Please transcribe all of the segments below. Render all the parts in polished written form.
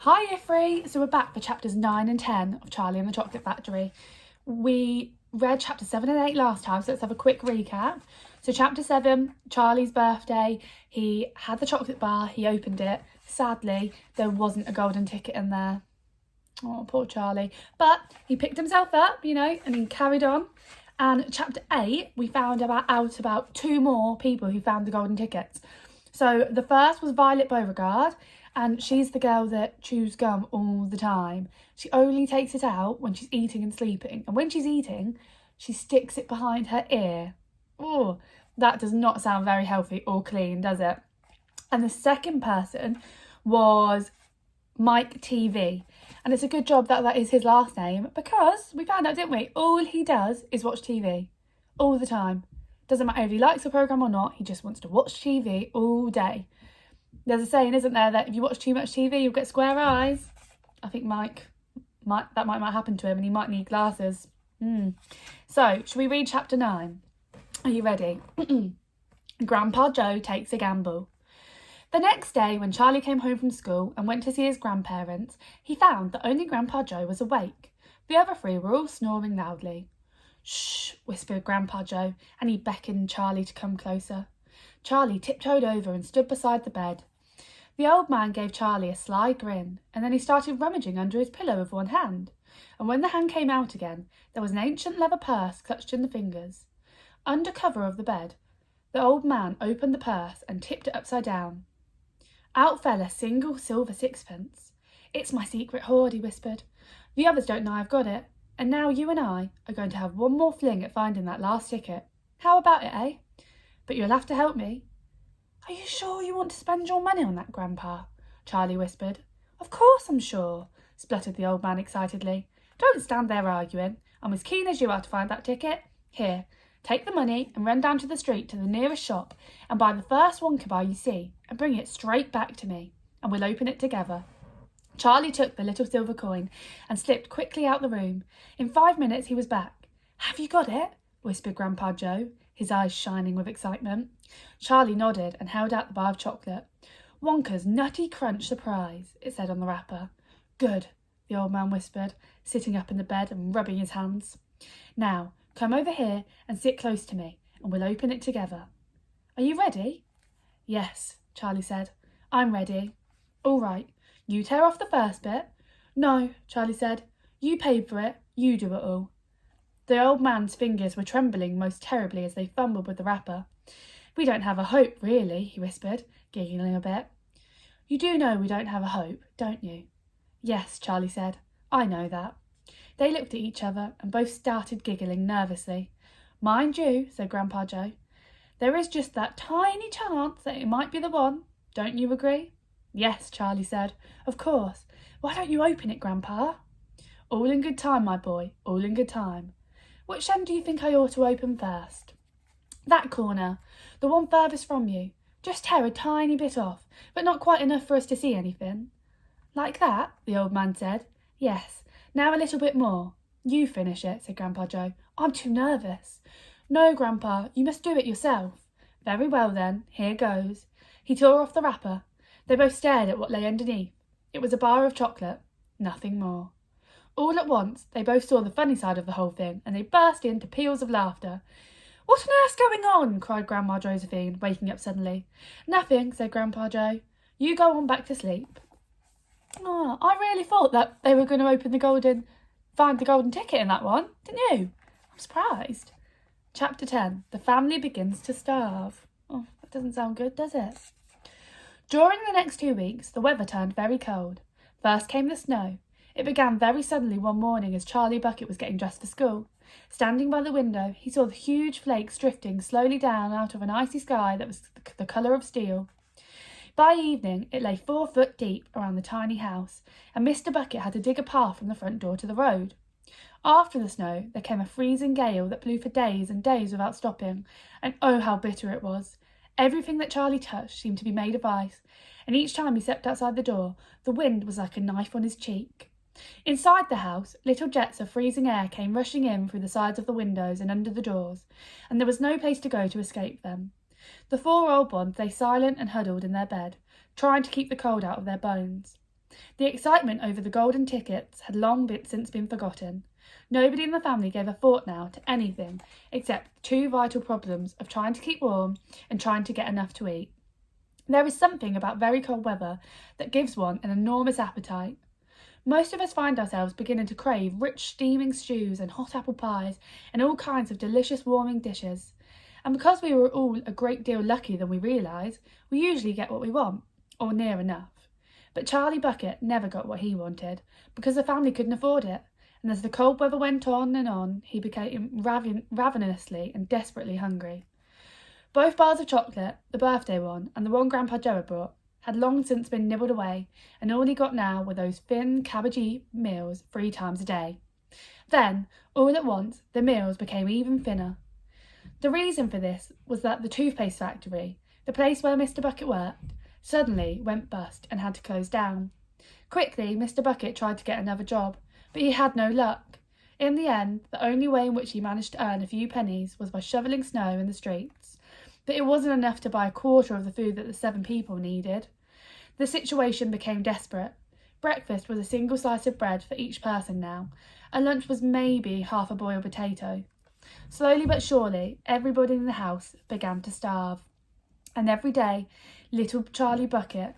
Hi Ifri! So we're back for chapters 9 and 10 of Charlie and the Chocolate Factory. We read chapter 7 and 8 last time, so let's have a quick recap. So chapter 7, Charlie's birthday, he had the chocolate bar, he opened it. Sadly, there wasn't a golden ticket in there. Oh, poor Charlie. But he picked himself up, and he carried on. And chapter 8, we found out about two more people who found the golden tickets. So the first was Violet Beauregard, and she's the girl that chews gum all the time. She only takes it out when she's eating and sleeping. And when she's eating, she sticks it behind her ear. Oh, that does not sound very healthy or clean, does it? And the second person was Mike TV. And it's a good job that is his last name, because we found out, didn't we? All he does is watch TV all the time. Doesn't matter if he likes the programme or not, he just wants to watch TV all day. There's a saying, isn't there, that if you watch too much TV, you'll get square eyes. I think that might happen to him, and he might need glasses. So, shall we read chapter 9? Are you ready? Grandpa Joe takes a gamble. The next day, when Charlie came home from school and went to see his grandparents, he found that only Grandpa Joe was awake. The other three were all snoring loudly. "Shh," whispered Grandpa Joe, and he beckoned Charlie to come closer. Charlie tiptoed over and stood beside the bed. The old man gave Charlie a sly grin, and then he started rummaging under his pillow with one hand. And when the hand came out again, there was an ancient leather purse clutched in the fingers. Under cover of the bed, the old man opened the purse and tipped it upside down. Out fell a single silver sixpence. "It's my secret hoard," he whispered. "The others don't know I've got it, and now you and I are going to have one more fling at finding that last ticket. How about it, eh? But you'll have to help me." "Are you sure you want to spend your money on that, Grandpa?" Charlie whispered. "Of course I'm sure," spluttered the old man excitedly. "Don't stand there arguing. I'm as keen as you are to find that ticket. Here, take the money and run down to the street to the nearest shop and buy the first Wonka bar you see and bring it straight back to me, and we'll open it together." Charlie took the little silver coin and slipped quickly out the room. In 5 minutes he was back. "Have you got it?" whispered Grandpa Joe, his eyes shining with excitement. Charlie nodded and held out the bar of chocolate. "Wonka's Nutty Crunch Surprise," it said on the wrapper. "Good," the old man whispered, sitting up in the bed and rubbing his hands. "Now, come over here and sit close to me, and we'll open it together. Are you ready?" "Yes," Charlie said. "I'm ready." "All right, you tear off the first bit." "No," Charlie said. "You paid for it. You do it all." The old man's fingers were trembling most terribly as they fumbled with the wrapper. "We don't have a hope, really," he whispered, giggling a bit. "You do know we don't have a hope, don't you?" "Yes," Charlie said. "I know that." They looked at each other and both started giggling nervously. "Mind you," said Grandpa Joe, "there is just that tiny chance that it might be the one. Don't you agree?" "Yes," Charlie said. "Of course. Why don't you open it, Grandpa?" "All in good time, my boy, all in good time. Which end do you think I ought to open first?" "That corner, the one furthest from you. Just tear a tiny bit off, but not quite enough for us to see anything." "Like that?" the old man said. "Yes. Now a little bit more." "You finish it," said Grandpa Joe. "I'm too nervous." "No, Grandpa, you must do it yourself." "Very well then, here goes." He tore off the wrapper. They both stared at what lay underneath. It was a bar of chocolate. Nothing more. All at once, they both saw the funny side of the whole thing, and they burst into peals of laughter. "What on earth's going on?" cried Grandma Josephine, waking up suddenly. "Nothing," said Grandpa Joe. "You go on back to sleep." "Oh, I really thought that they were going to find the golden ticket in that one, didn't you? I'm surprised." Chapter 10. The family begins to starve. Oh, that doesn't sound good, does it? During the next 2 weeks, the weather turned very cold. First came the snow. It began very suddenly one morning as Charlie Bucket was getting dressed for school. Standing by the window, he saw the huge flakes drifting slowly down out of an icy sky that was the colour of steel. By evening, it lay 4 foot deep around the tiny house, and Mr. Bucket had to dig a path from the front door to the road. After the snow, there came a freezing gale that blew for days and days without stopping, and oh, how bitter it was. Everything that Charlie touched seemed to be made of ice, and each time he stepped outside the door, the wind was like a knife on his cheek. Inside the house, little jets of freezing air came rushing in through the sides of the windows and under the doors, and there was no place to go to escape them. The 4 old ones lay silent and huddled in their bed, trying to keep the cold out of their bones. The excitement over the golden tickets had since been forgotten. Nobody in the family gave a thought now to anything except the two vital problems of trying to keep warm and trying to get enough to eat. There is something about very cold weather that gives one an enormous appetite. Most of us find ourselves beginning to crave rich steaming stews and hot apple pies and all kinds of delicious warming dishes. And because we were all a great deal luckier than we realise, we usually get what we want, or near enough. But Charlie Bucket never got what he wanted, because the family couldn't afford it, and as the cold weather went on, he became ravenously and desperately hungry. Both bars of chocolate, the birthday one and the one Grandpa Joe had brought, had long since been nibbled away, and all he got now were those thin, cabbagey meals 3 times a day. Then, all at once, the meals became even thinner. The reason for this was that the toothpaste factory, the place where Mr. Bucket worked, suddenly went bust and had to close down. Quickly, Mr. Bucket tried to get another job, but he had no luck. In the end, the only way in which he managed to earn a few pennies was by shoveling snow in the streets. But it wasn't enough to buy a quarter of the food that the 7 people needed. The situation became desperate. Breakfast was a single slice of bread for each person now, and lunch was maybe half a boiled potato. Slowly but surely, everybody in the house began to starve. And every day, little Charlie Bucket,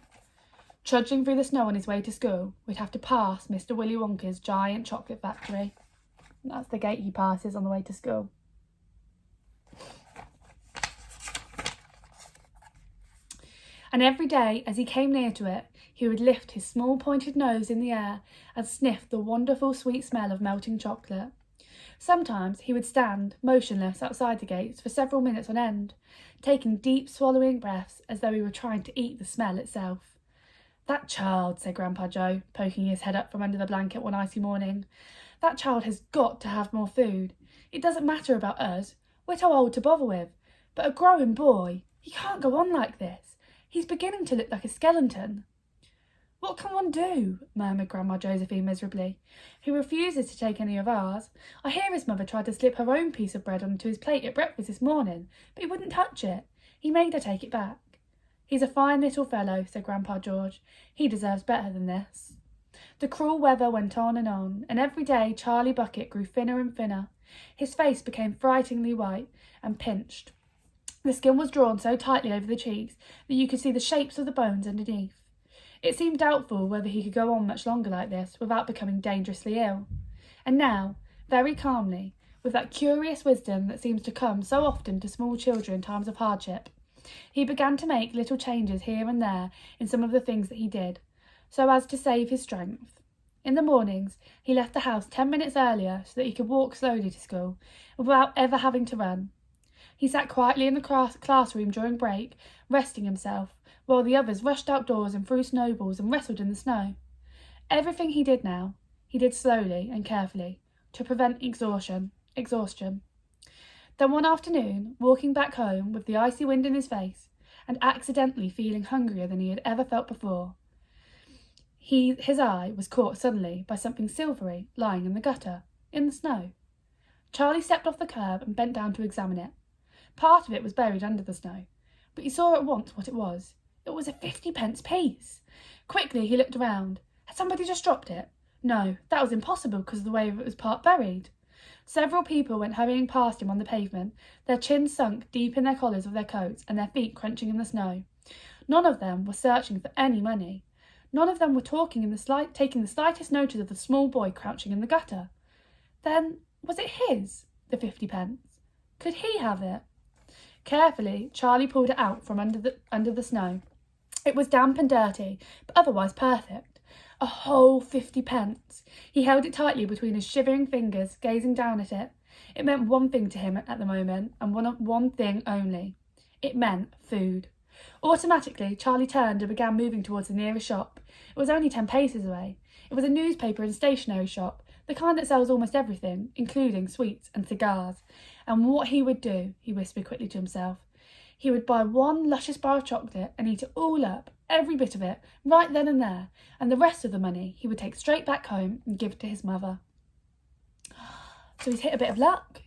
trudging through the snow on his way to school, would have to pass Mr. Willy Wonka's giant chocolate factory. That's the gate he passes on the way to school. And every day, as he came near to it, he would lift his small pointed nose in the air and sniff the wonderful sweet smell of melting chocolate. Sometimes he would stand motionless outside the gates for several minutes on end, taking deep swallowing breaths as though he were trying to eat the smell itself. "That child," said Grandpa Joe, poking his head up from under the blanket one icy morning. "That child has got to have more food. It doesn't matter about us. We're too old to bother with. But a growing boy, he can't go on like this. He's beginning to look like a skeleton." "What can one do?" murmured Grandma Josephine miserably. "He refuses to take any of ours. I hear his mother tried to slip her own piece of bread onto his plate at breakfast this morning, but he wouldn't touch it. He made her take it back." "He's a fine little fellow," said Grandpa George. "He deserves better than this." The cruel weather went on, and every day Charlie Bucket grew thinner and thinner. His face became frighteningly white and pinched. The skin was drawn so tightly over the cheeks that you could see the shapes of the bones underneath. It seemed doubtful whether he could go on much longer like this without becoming dangerously ill. And now, very calmly, with that curious wisdom that seems to come so often to small children in times of hardship, he began to make little changes here and there in some of the things that he did, so as to save his strength. In the mornings, he left the house 10 minutes earlier so that he could walk slowly to school without ever having to run. He sat quietly in the classroom during break, resting himself, while the others rushed outdoors and threw snowballs and wrestled in the snow. Everything he did now, he did slowly and carefully, to prevent exhaustion. Then one afternoon, walking back home with the icy wind in his face, and accidentally feeling hungrier than he had ever felt before, his eye was caught suddenly by something silvery lying in the gutter, in the snow. Charlie stepped off the curb and bent down to examine it. Part of it was buried under the snow, but he saw at once what it was. It was a 50-pence piece. Quickly he looked around. Had somebody just dropped it? No, that was impossible because of the way it was part buried. Several people went hurrying past him on the pavement, their chins sunk deep in their collars of their coats and their feet crunching in the snow. None of them were searching for any money. None of them were taking the slightest notice of the small boy crouching in the gutter. Then, was it his, the 50-pence? Could he have it? Carefully, Charlie pulled it out from under the snow. It was damp and dirty, but otherwise perfect. A whole 50-pence. He held it tightly between his shivering fingers, gazing down at it. It meant one thing to him at the moment, and one thing only. It meant food. Automatically, Charlie turned and began moving towards the nearest shop. It was only 10 paces away. It was a newspaper and stationery shop, the kind that sells almost everything, including sweets and cigars. And what he would do, he whispered quickly to himself. He would buy one luscious bar of chocolate and eat it all up, every bit of it, right then and there, and the rest of the money he would take straight back home and give to his mother. So he's hit a bit of luck,